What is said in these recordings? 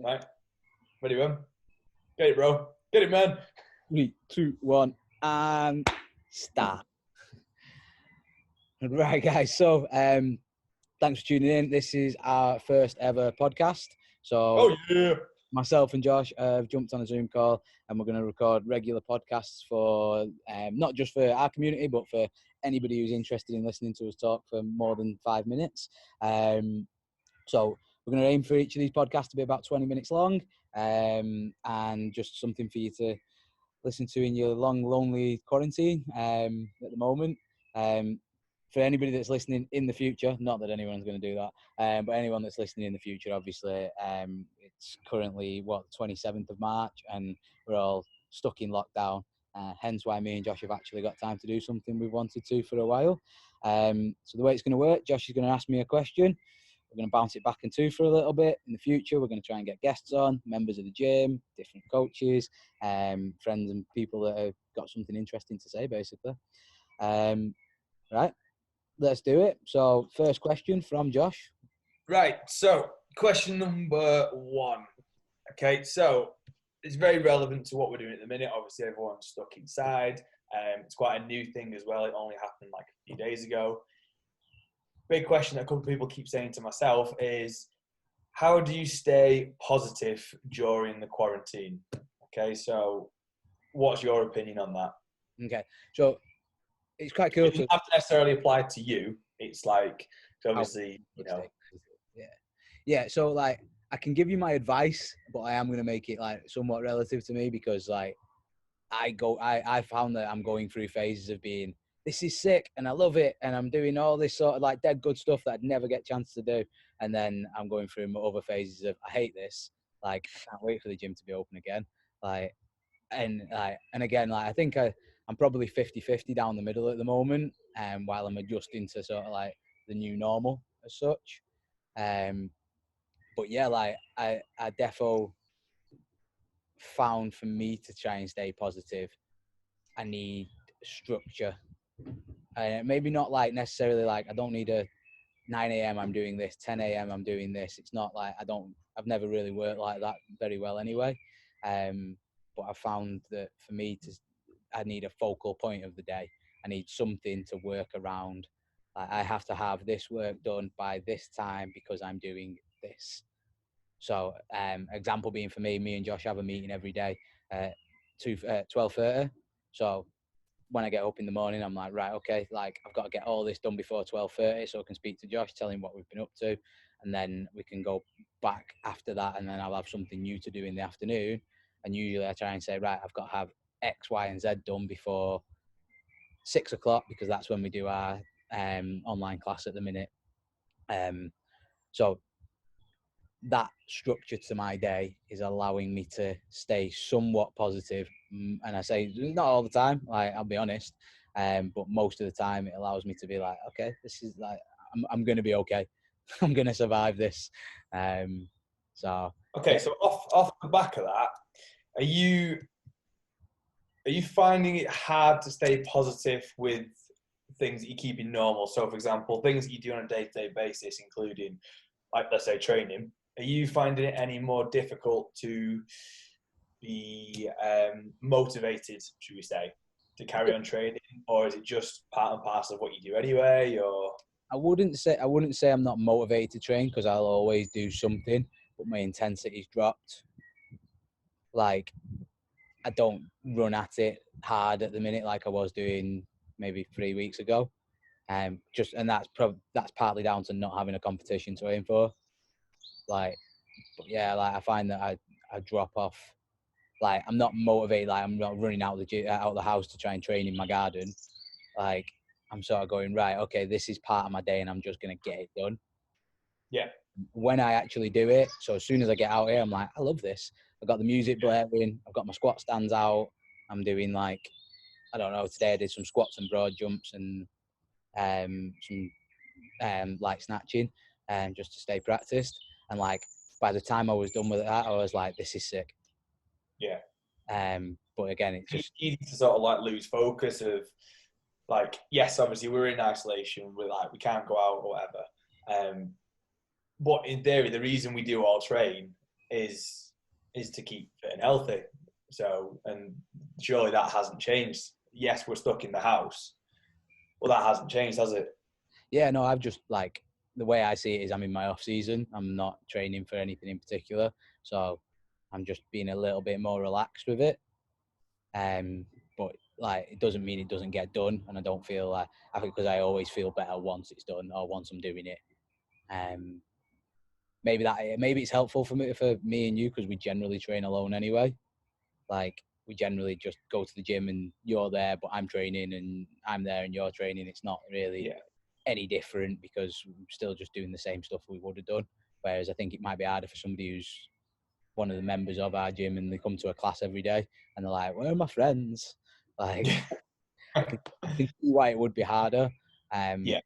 Right. Ready, man? Get it, bro. Get it, man. 3, 2, 1, and start. Right, guys. So, thanks for tuning in. This is our first ever podcast. So, Oh, yeah. myself and Josh have jumped on a Zoom call, and we're going to record regular podcasts for not just for our community, but for anybody who's interested in listening to us talk for more than 5 minutes. So we're going to aim for each of these podcasts to be about 20 minutes long, and just something for you to listen to in your long, lonely quarantine at the moment. For anybody that's listening in the future, not that anyone's going to do that, but anyone that's listening in the future, obviously, it's currently, 27th of March, and we're all stuck in lockdown, hence why me and Josh have actually got time to do something we've wanted to for a while. So the way it's going to work, Josh is going to ask me a question. We're going to bounce it back and two for a little bit. In the future, we're going to try and get guests on, members of the gym, different coaches, friends and people that have got something interesting to say, basically. Right, let's do it. So first question from Josh. Right. So, question number 1. Okay. So, it's very relevant to what we're doing at the minute. Obviously, everyone's stuck inside. It's quite a new thing as well. It only happened like a few days ago. Big question that a couple of people keep saying to myself is, how do you stay positive during the quarantine? Okay, so what's your opinion on that? Okay, so it's quite cool. It doesn't have to necessarily apply to you. It's like, obviously, Yeah, so like I can give you my advice, but I am going to make it like somewhat relative to me, because like I found that I'm going through phases of being, this is sick and I love it and I'm doing all this sort of like dead good stuff that I'd never get a chance to do, and then I'm going through other phases of, I hate this, like I can't wait for the gym to be open again, and again, like I think I'm probably 50-50 down the middle at the moment, while I'm adjusting to sort of like the new normal as such. But yeah, like I defo found, for me to try and stay positive, I need structure. Maybe not like necessarily like I don't need a 9 a.m. I'm doing this, 10 a.m. I'm doing this. It's not like I've never really worked like that very well anyway. But I found that for me I need a focal point of the day. I need something to work around. I have to have this work done by this time because I'm doing this. So, example being, for me and Josh have a meeting every day at 12:30. So when I get up in the morning, I'm like, right, okay, like I've got to get all this done before 12:30 so I can speak to Josh, tell him what we've been up to, and then we can go back after that, and then I'll have something new to do in the afternoon. And usually I try and say, right, I've got to have X, Y, and Z done before 6 o'clock, because that's when we do our online class at the minute. So that structure to my day is allowing me to stay somewhat positive. And I say not all the time, like I'll be honest, but most of the time it allows me to be like, okay, this is like, I'm going to be okay. I'm going to survive this. So okay. So off the back of that, are you finding it hard to stay positive with things that you keep in normal? So, for example, things that you do on a day-to-day basis, including, like, let's say, training. Are you finding it any more difficult to be motivated, should we say, to carry on training, or is it just part and parcel of what you do anyway? Or I wouldn't say I'm not motivated to train, because I'll always do something, but my intensity's dropped. Like, I don't run at it hard at the minute like I was doing maybe 3 weeks ago. And that's partly down to not having a competition to aim for. Like, but yeah, like I find that I drop off. Like, I'm not motivated. Like, I'm not running out of the house to try and train in my garden. Like, I'm sort of going, right, okay, this is part of my day, and I'm just gonna get it done. yeah, When I actually do it, so as soon as I get out here, I'm like, I love this. I've got the music blaring. I've got my squat stands out. I'm doing, like, I don't know, today I did some squats and broad jumps and some light snatching, just to stay practiced. And like, by the time I was done with that, I was like, this is sick. yeah. But again, it's just easy to sort of like lose focus of, like, yes, obviously we're in isolation. We're like, we can't go out or whatever. But in theory, the reason we do all train is to keep fit and healthy. So, and surely that hasn't changed. Yes, we're stuck in the house, but that hasn't changed, has it? Yeah, no, I've just like the way I see it is I'm in my off season. I'm not training for anything in particular, so I'm just being a little bit more relaxed with it. But like it doesn't mean it doesn't get done, and I don't feel like I think because I always feel better once it's done or once I'm doing it. Maybe it's helpful for me and you because we generally train alone anyway. Like we generally just go to the gym and you're there, but I'm training and I'm there and you're training. It's not really any different because we're still just doing the same stuff we would have done. Whereas I think it might be harder for somebody who's one of the members of our gym and they come to a class every day and they're like, "Where are my friends?" Like, I can see why it would be harder. Yeah. I mean,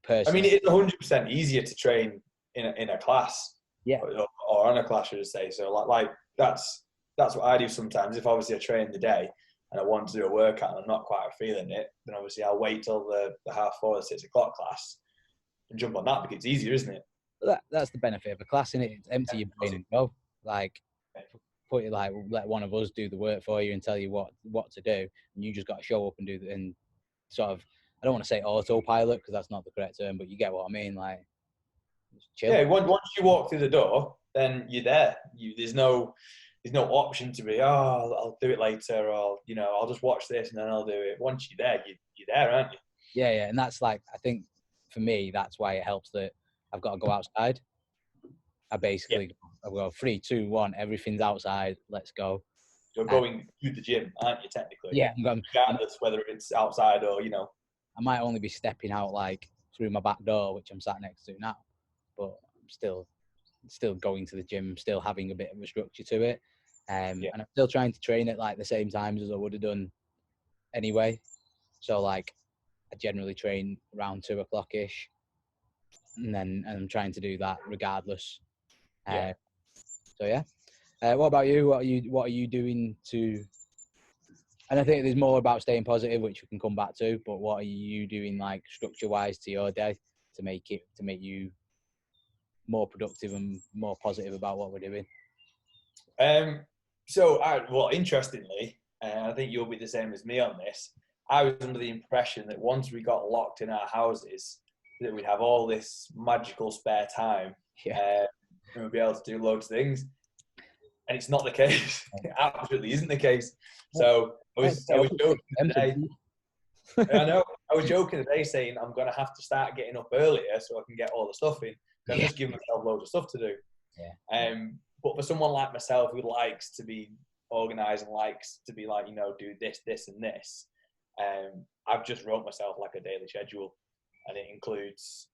Personally, it's 100% easier to train in a class, yeah, or on a class, should I say? So, like that's what I do sometimes. If obviously I train the day and I want to do a workout and I'm not quite feeling it, then obviously I'll wait till the 4:30 or 6 o'clock class and jump on that because it's easier, isn't it? that's the benefit of a class, in it. It's empty your brain and go. Like, put it like let one of us do the work for you and tell you what to do, and you just got to show up and do the and sort of. I don't want to say autopilot because that's not the correct term, but you get what I mean. Like, just chill. Yeah, once you walk through the door, then you're there. There's no option to be, I'll do it later, or I'll just watch this and then I'll do it. Once you're there, you're there, aren't you? Yeah, and that's like I think for me that's why it helps that I've got to go outside. I've got 3, 2, 1. Everything's outside. Let's go. You're going to the gym, aren't you? Technically, Yeah, regardless whether it's outside or I might only be stepping out like through my back door, which I'm sat next to now, but I'm still going to the gym, still having a bit of a structure to it, and I'm still trying to train at like the same times as I would have done anyway. So like I generally train around 2 o'clock ish, and I'm trying to do that regardless. So yeah. What about you? What are you doing to? And I think there's more about staying positive, which we can come back to. But what are you doing, like structure-wise, to your day to make you more productive and more positive about what we're doing? So, interestingly, I think you'll be the same as me on this. I was under the impression that once we got locked in our houses, that we'd have all this magical spare time, and we'd be able to do loads of things. And it's not the case. It absolutely isn't the case. So I was joking today. I know. I was joking today saying I'm going to have to start getting up earlier so I can get all the stuff in. I'm just giving myself loads of stuff to do. But for someone like myself who likes to be organised and likes to be like, do this, this, and this, I've just wrote myself like a daily schedule, and it includes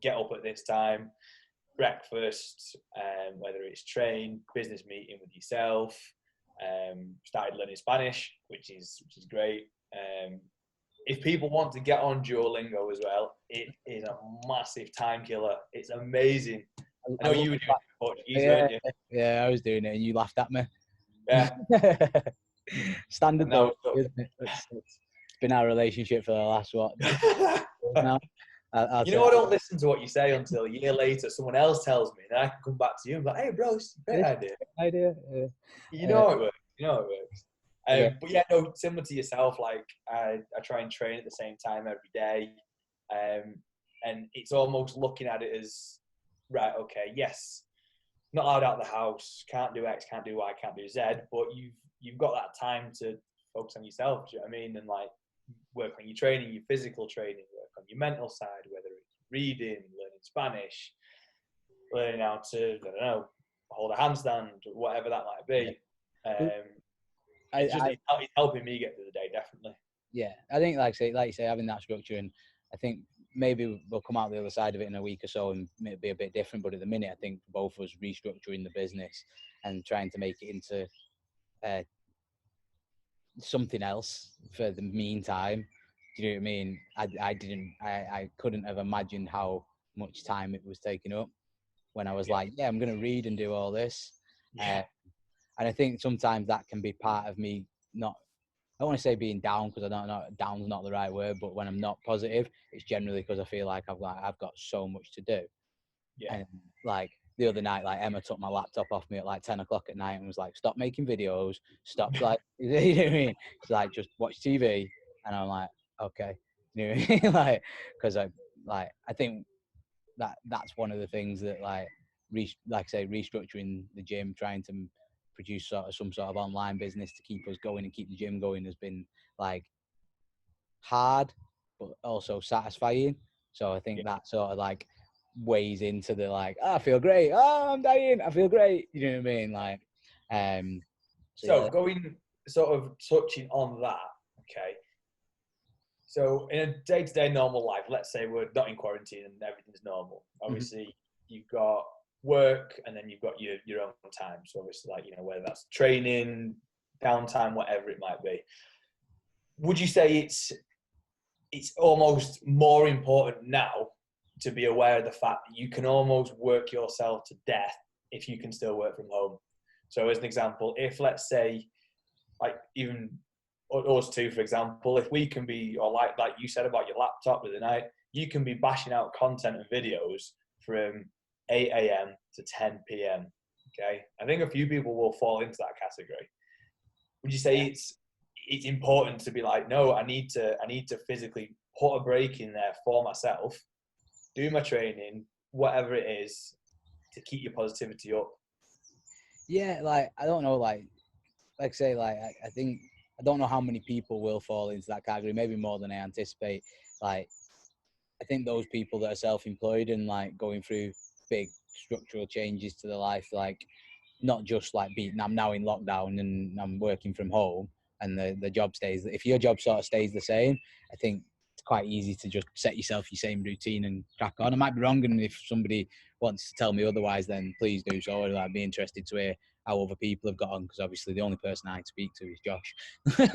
get up at this time, breakfast, whether it's train, business meeting with yourself, started learning Spanish, which is great. If people want to get on Duolingo as well, it is a massive time killer. It's amazing. I know you were doing Portuguese, weren't you? Yeah, I was doing it and you laughed at me. Yeah. Standard though, isn't it? It's been our relationship for the last, now? I don't listen to what you say until a year later someone else tells me, and I can come back to you and be like, hey, bro, it's a great idea. Yeah. You know how it works. But yeah, no, similar to yourself, like I try and train at the same time every day. And it's almost looking at it as, right, okay, yes, not allowed out of the house, can't do X, can't do Y, can't do Z, but you've got that time to focus on yourself, do you know what I mean? And like work on your training, your physical training, work on your mental side, whether it's reading, learning Spanish, learning how to, I don't know, hold a handstand, whatever that might be. It's helping me get through the day, definitely. Yeah, I think like you say, having that structure, and I think maybe we'll come out the other side of it in a week or so and it'll be a bit different. But at the minute, I think for both of us restructuring the business and trying to make it into something else for the meantime. Do you know what I mean? I couldn't have imagined how much time it was taking up when I was like, yeah, I'm going to read and do all this. And I think sometimes that can be part of me not, I don't want to say being down because I don't know, down's not the right word, but when I'm not positive, it's generally because I feel like I've got so much to do. And like the other night, like Emma took my laptop off me at like 10 o'clock at night and was like, stop making videos, stop like, you know what I mean? She's like, just watch TV. And I'm like, okay. You know what I mean? Like, because I think that's one of the things that like I say, restructuring the gym, trying to produce some sort of online business to keep us going and keep the gym going has been like hard, but also satisfying. So I think Yeah. that sort of like weighs into the like, oh, I feel great. Oh, I'm dying. I feel great. You know what I mean? Like, so yeah. So going sort of touching on that, okay. So in a day-to-day normal life, let's say we're not in quarantine and everything's normal. Obviously, you've got work and then you've got your own time. So obviously, like, you know, whether that's training, downtime, whatever it might be. Would you say it's almost more important now to be aware of the fact that you can almost work yourself to death if you can still work from home? So as an example, if let's say, like even us two, for example, if we can be, or like you said about your laptop the other night, you can be bashing out content and videos from 8 a.m. to 10 p.m. Okay, I think a few people will fall into that category. Would you say it's important to be like, no, I need to physically put a break in there for myself, do my training, whatever it is, to keep your positivity up? Yeah, like I don't know, like I say, like I think I don't know how many people will fall into that category. Maybe more than I anticipate. Like I think those people that are self-employed and like going through big structural changes to their life, like not just like I'm now in lockdown and I'm working from home and the job stays. If your job sort of stays the same, I think it's quite easy to just set yourself your same routine and crack on. I might be wrong, and if somebody wants to tell me otherwise, then please do so. I'd be interested to hear how other people have got on, because obviously the only person I speak to is Josh.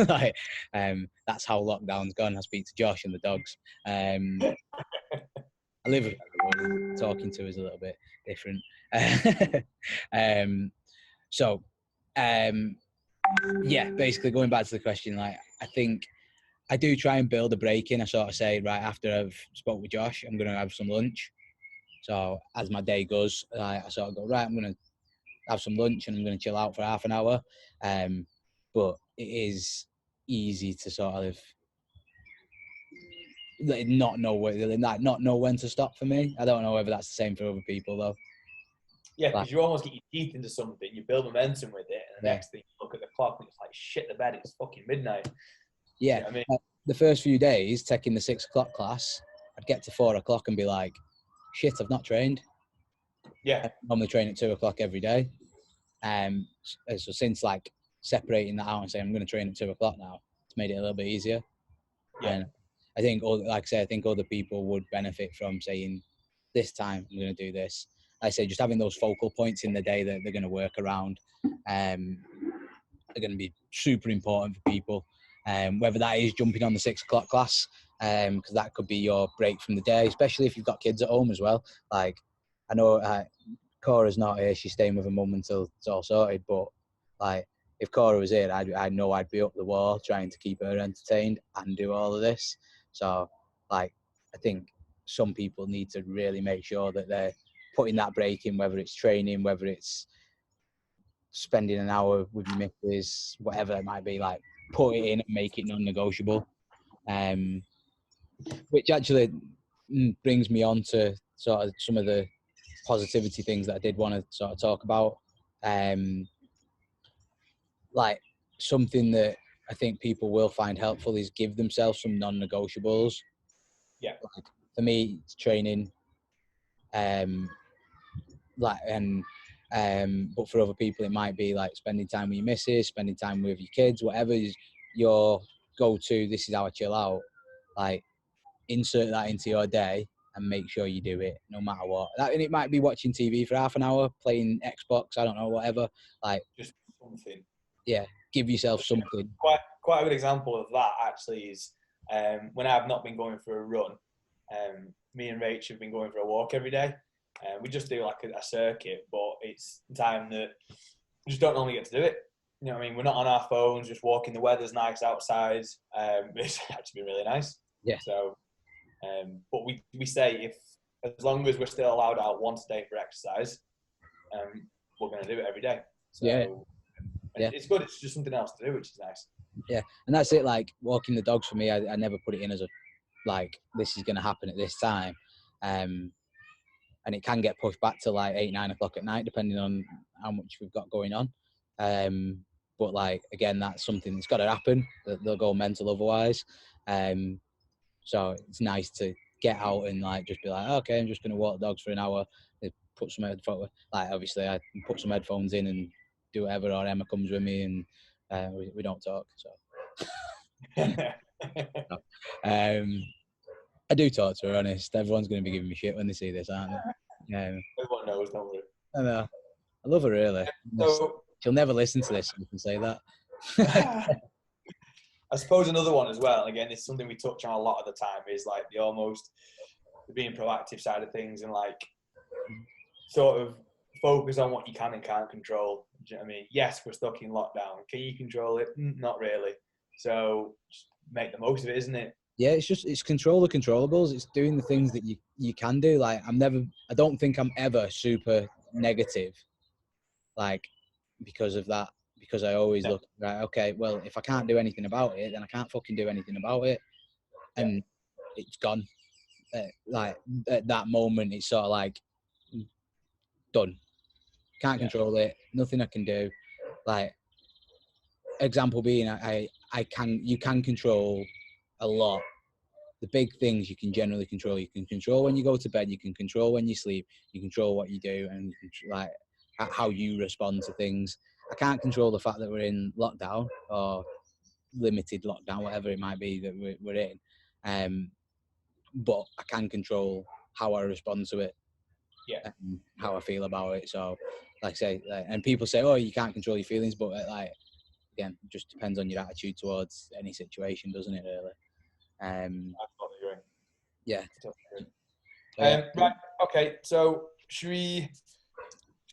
Like, that's how lockdown's gone. I speak to Josh and the dogs. I live with everyone. Talking to is a little bit different. So, yeah, basically going back to the question, like I think I do try and build a break in. I sort of say, right after I've spoke with Josh, I'm going to have some lunch. So as my day goes, I sort of go, right, I'm going to have some lunch and I'm going to chill out for half an hour. But it is easy to sort of not know when to stop for me. I don't know whether that's the same for other people though. Yeah, Like, because you almost get your teeth into something, you build momentum with it, and the yeah. next thing you look at the clock and it's like, shit, the bed, it's fucking midnight. Yeah, You know what I mean? like, the first few days taking the 6 o'clock class, I'd get to 4 o'clock and be like, shit, I've not trained. Yeah, I normally train at 2 o'clock every day. So since like separating that out and saying I'm going to train at 2 o'clock now, it's made it a little bit easier. yeah, And I think, like I say, I think other people would benefit from saying, this time I'm going to do this. Like I say, just having those focal points in the day that they're going to work around, are going to be super important for people. Whether that is jumping on the 6 o'clock class, because that could be your break from the day, especially if you've got kids at home as well. Like, I know Cora's not here; she's staying with her mum until it's all sorted. But like, if Cora was here, I know I'd be up the wall trying to keep her entertained and do all of this. So, like, I think some people need to really make sure that they're putting that break in, whether it's training, whether it's spending an hour with your missus, whatever it might be, like put it in and make it non-negotiable. Which actually brings me on to sort of some of the positivity things that I did want to sort of talk about. Like something that I think people will find helpful is give themselves some non-negotiables. yeah, Like for me, it's training, like but for other people it might be like spending time with your missus, spending time with your kids, whatever is your go-to, this is how I chill out. Like insert that into your day and make sure you do it no matter what. And it might be watching TV for half an hour, playing Xbox, I don't know, whatever. Like, just something. yeah, give yourself something. Quite a good example of that actually is when I've not been going for a run. Me and Rach have been going for a walk every day. We just do like a circuit, but it's time that we just don't normally get to do it. You know what I mean? We're not on our phones, just walking. The weather's nice outside. It's actually been really nice. Yeah. So, but we say if as long as we're still allowed out once a day for exercise, we're going to do it every day. So Yeah. it's good. It's just something else to do, which is nice. Yeah, and that's it. Like walking the dogs for me, I never put it in as a like this is going to happen at this time, and it can get pushed back to like 8-9 o'clock at night depending on how much we've got going on. But like again, that's something that's got to happen. They'll go mental otherwise. So it's nice to get out and like just be like, okay, I'm just going to walk the dogs for an hour. Put some headphones, like obviously I put some headphones in and do whatever, or Emma comes with me and we don't talk. So I do talk to her, honest. Everyone's going to be giving me shit when they see this, aren't they? Everyone knows, don't worry. I know. I love her really. So she'll never listen to this, so we can say that. I suppose another one as well, and again, it's something we touch on a lot of the time, is like the being proactive side of things, and like sort of focus on what you can and can't control. Do you know what I mean? Yes, we're stuck in lockdown. Can you control it? Not really. So just make the most of it, isn't it? Yeah, it's control the controllables. It's doing the things that you can do. Like I don't think I'm ever super negative, like because of that. Because I always look, right, okay, well, if I can't do anything about it, then I can't fucking do anything about it. And it's gone. Like at that moment, it's sort of like done. Can't control it. Nothing I can do. Like example being, you can control a lot. The big things you can generally control. You can control when you go to bed. You can control when you sleep. You control what you do, and you can, like how you respond to things. I can't control the fact that we're in lockdown or limited lockdown, whatever it might be that we're in. But I can control how I respond to it, and how I feel about it. So, like I say, and people say, "Oh, you can't control your feelings," but like again, it just depends on your attitude towards any situation, doesn't it? Really. I totally agree. Yeah. Totally agree. Right. Okay. So should we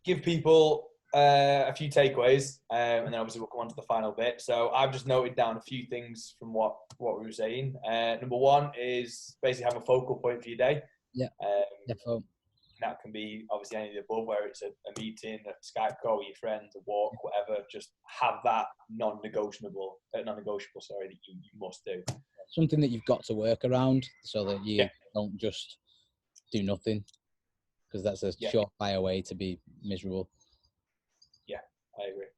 give people a few takeaways, and then obviously we'll come on to the final bit. So I've just noted down a few things from what we were saying. Number one is basically have a focal point for your day. Yeah. Definitely. That can be obviously any of the above, where it's a meeting, a Skype call with your friends, a walk, whatever. Just have that non-negotiable, that you must do. Something that you've got to work around, so that you don't just do nothing, because that's a surefire way to be miserable. Yeah, I agree.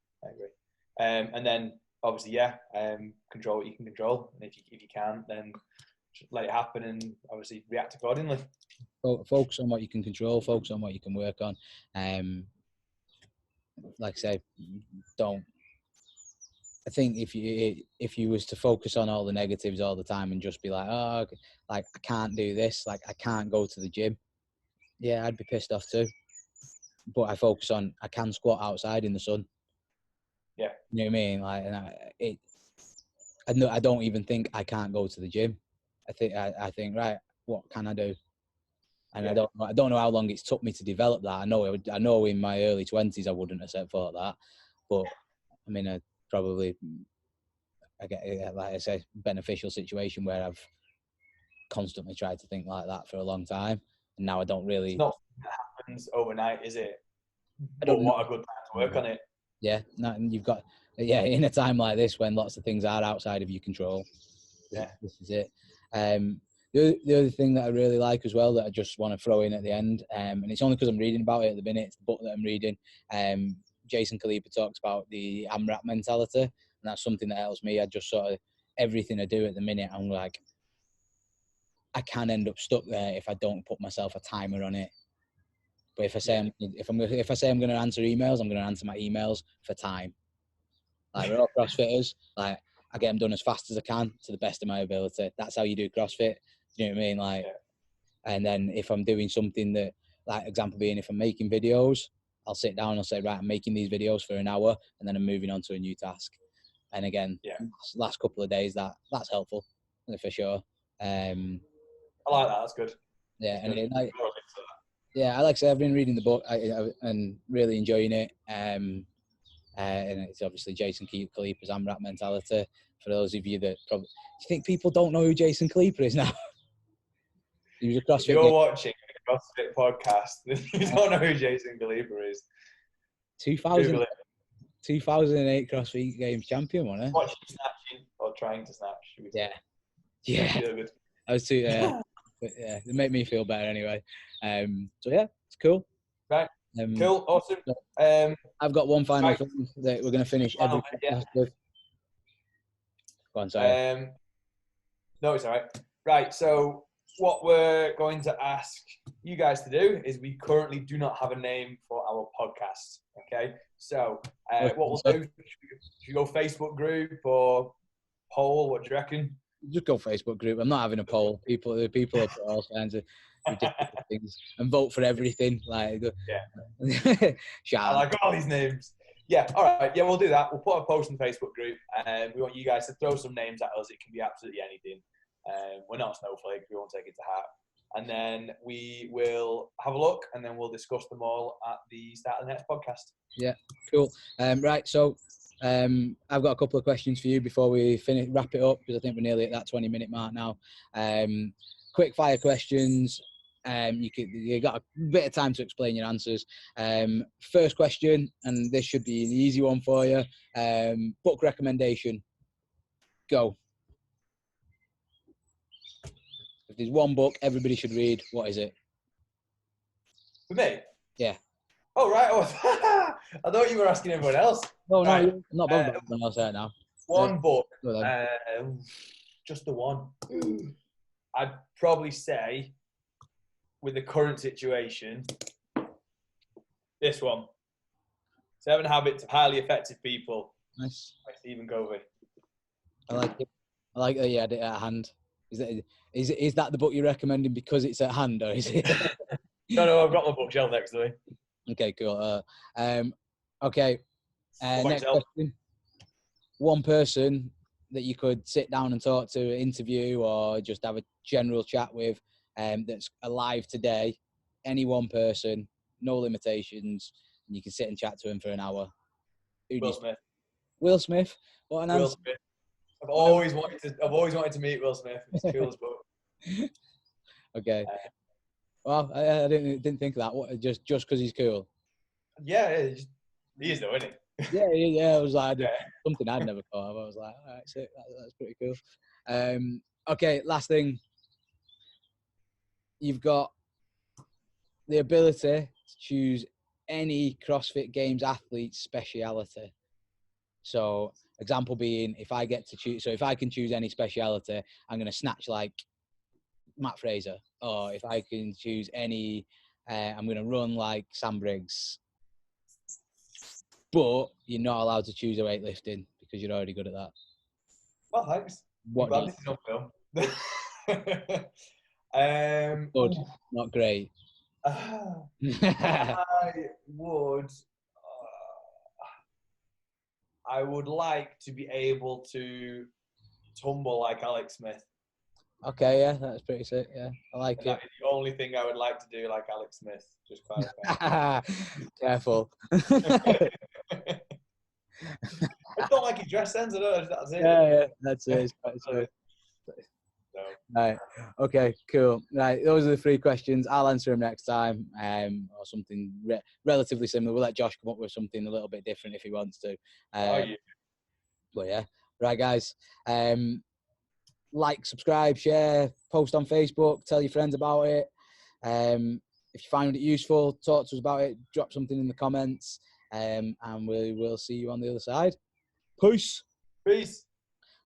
And then obviously, control what you can control, and if you can't, then just let it happen, and obviously react accordingly. Focus on what you can control. Focus on what you can work on. Like I say, don't. I think if you was to focus on all the negatives all the time and just be like, oh, like I can't do this, like I can't go to the gym, yeah, I'd be pissed off too. But I focus on I can squat outside in the sun. Yeah, you know what I mean. Like, and I don't even think I can't go to the gym. I think right, what can I do? And I don't know how long it's took me to develop that. I know in my early 20s I wouldn't have thought that, but I mean, I get, like I say, beneficial situation where I've constantly tried to think like that for a long time, and now I don't really. It's not something that happens overnight, is it? But what a good time to work on it. Yeah, and you've got in a time like this when lots of things are outside of your control. Yeah, this is it. The other thing that I really like as well that I just want to throw in at the end, and it's only because I'm reading about it at the minute. It's the book that I'm reading. Jason Khalipa talks about the AMRAP mentality, and that's something that helps me. I just sort of everything I do at the minute, I'm like, I can end up stuck there if I don't put myself a timer on it. But if I say if I say I'm going to answer emails, I'm going to answer my emails for time. Like we're all CrossFitters. Like I get them done as fast as I can to the best of my ability. That's how you do CrossFit. Do you know what I mean? Like, and then if I'm doing something that, like example being, if I'm making videos, I'll sit down and I'll say, right, I'm making these videos for an hour, and then I'm moving on to a new task. And again, last couple of days that's helpful for sure. I like that. That's good. Yeah, and I like I say, I've been reading the book and really enjoying it. And it's obviously Jason Khalipa's AMRAP mentality. For those of you that probably, do you think people don't know who Jason Khalipa is now? He was a CrossFit. If you're watching a CrossFit podcast, you don't know who Jason Khalipa is. 2000, Google it. 2008 CrossFit Games champion, wasn't it? Watch you snatching or trying to snatch. Should we say? Yeah. Feel good. I was too. But yeah, it made me feel better anyway. So yeah, it's cool. Right. Cool. Awesome. I've got one final right. thing that we're going to finish every podcast with. Go on, sorry. No, it's all right. Right. So what we're going to ask you guys to do is we currently do not have a name for our podcast. Okay. So what we'll do, should we go Facebook group or poll? What do you reckon? Just go Facebook group. I'm not having a poll. People are put all kinds of ridiculous things and vote for everything. Like, I like all these names. Yeah, all right. Yeah, we'll do that. We'll put a post in the Facebook group, and we want you guys to throw some names at us. It can be absolutely anything. We're not snowflakes. We won't take it to heart. And then we will have a look, and then we'll discuss them all at the start of the next podcast. Yeah, cool. Right, so I've got a couple of questions for you before we wrap it up, because I think we're nearly at that 20-minute mark now. Quick fire questions. You got a bit of time to explain your answers. First question, and this should be an easy one for you. Book recommendation. Go. If there's one book everybody should read, what is it? For me? Yeah. Oh, right. Oh, I thought you were asking everyone else. No, right. I'm not bothered about everyone else right now. One book. Just the one. I'd probably say, with the current situation, this one. 7 Habits of Highly Effective People. Nice. By Stephen Covey. I like it. I like that you had it at hand. Is that the book you're recommending because it's at hand, or is it? No, I've got my bookshelf next to me. Okay, cool. Okay. Next question. One person that you could sit down and talk to, interview, or just have a general chat with, that's alive today. Any one person, no limitations, and you can sit and chat to him for an hour. Will Smith. Will Smith. What an answer. Will Smith. I've always wanted to meet Will Smith. It's cool as book. Okay. Well, I didn't think of that. What, just because he's cool? Yeah, he is though, isn't he? Yeah. I was like, something I'd never thought of. I was like, all right, sick. That's pretty cool. Okay, last thing. You've got the ability to choose any CrossFit Games athlete's speciality. So, example being, if I can choose any speciality, I'm going to snatch like Matt Fraser. Or if I can choose any, I'm going to run like Sam Briggs. But you're not allowed to choose weightlifting because you're already good at that. Well, thanks. What glad this is on film. Good, not great. I would like to be able to tumble like Alex Smith. Okay, yeah, that's pretty sick. Yeah, I like it. That is the only thing I would like to do like Alex Smith. Just clarify. Careful. I don't like his dress sense. I don't know. That's it. Yeah, that's it. No. Right. Okay. Cool. Right. Those are the 3 questions. I'll answer them next time, or something relatively similar. We'll let Josh come up with something a little bit different if he wants to. Yeah. But yeah. Right, guys. Like, subscribe, share, post on Facebook, tell your friends about it. If you find it useful, talk to us about it. Drop something in the comments, and we will see you on the other side. Peace. Peace.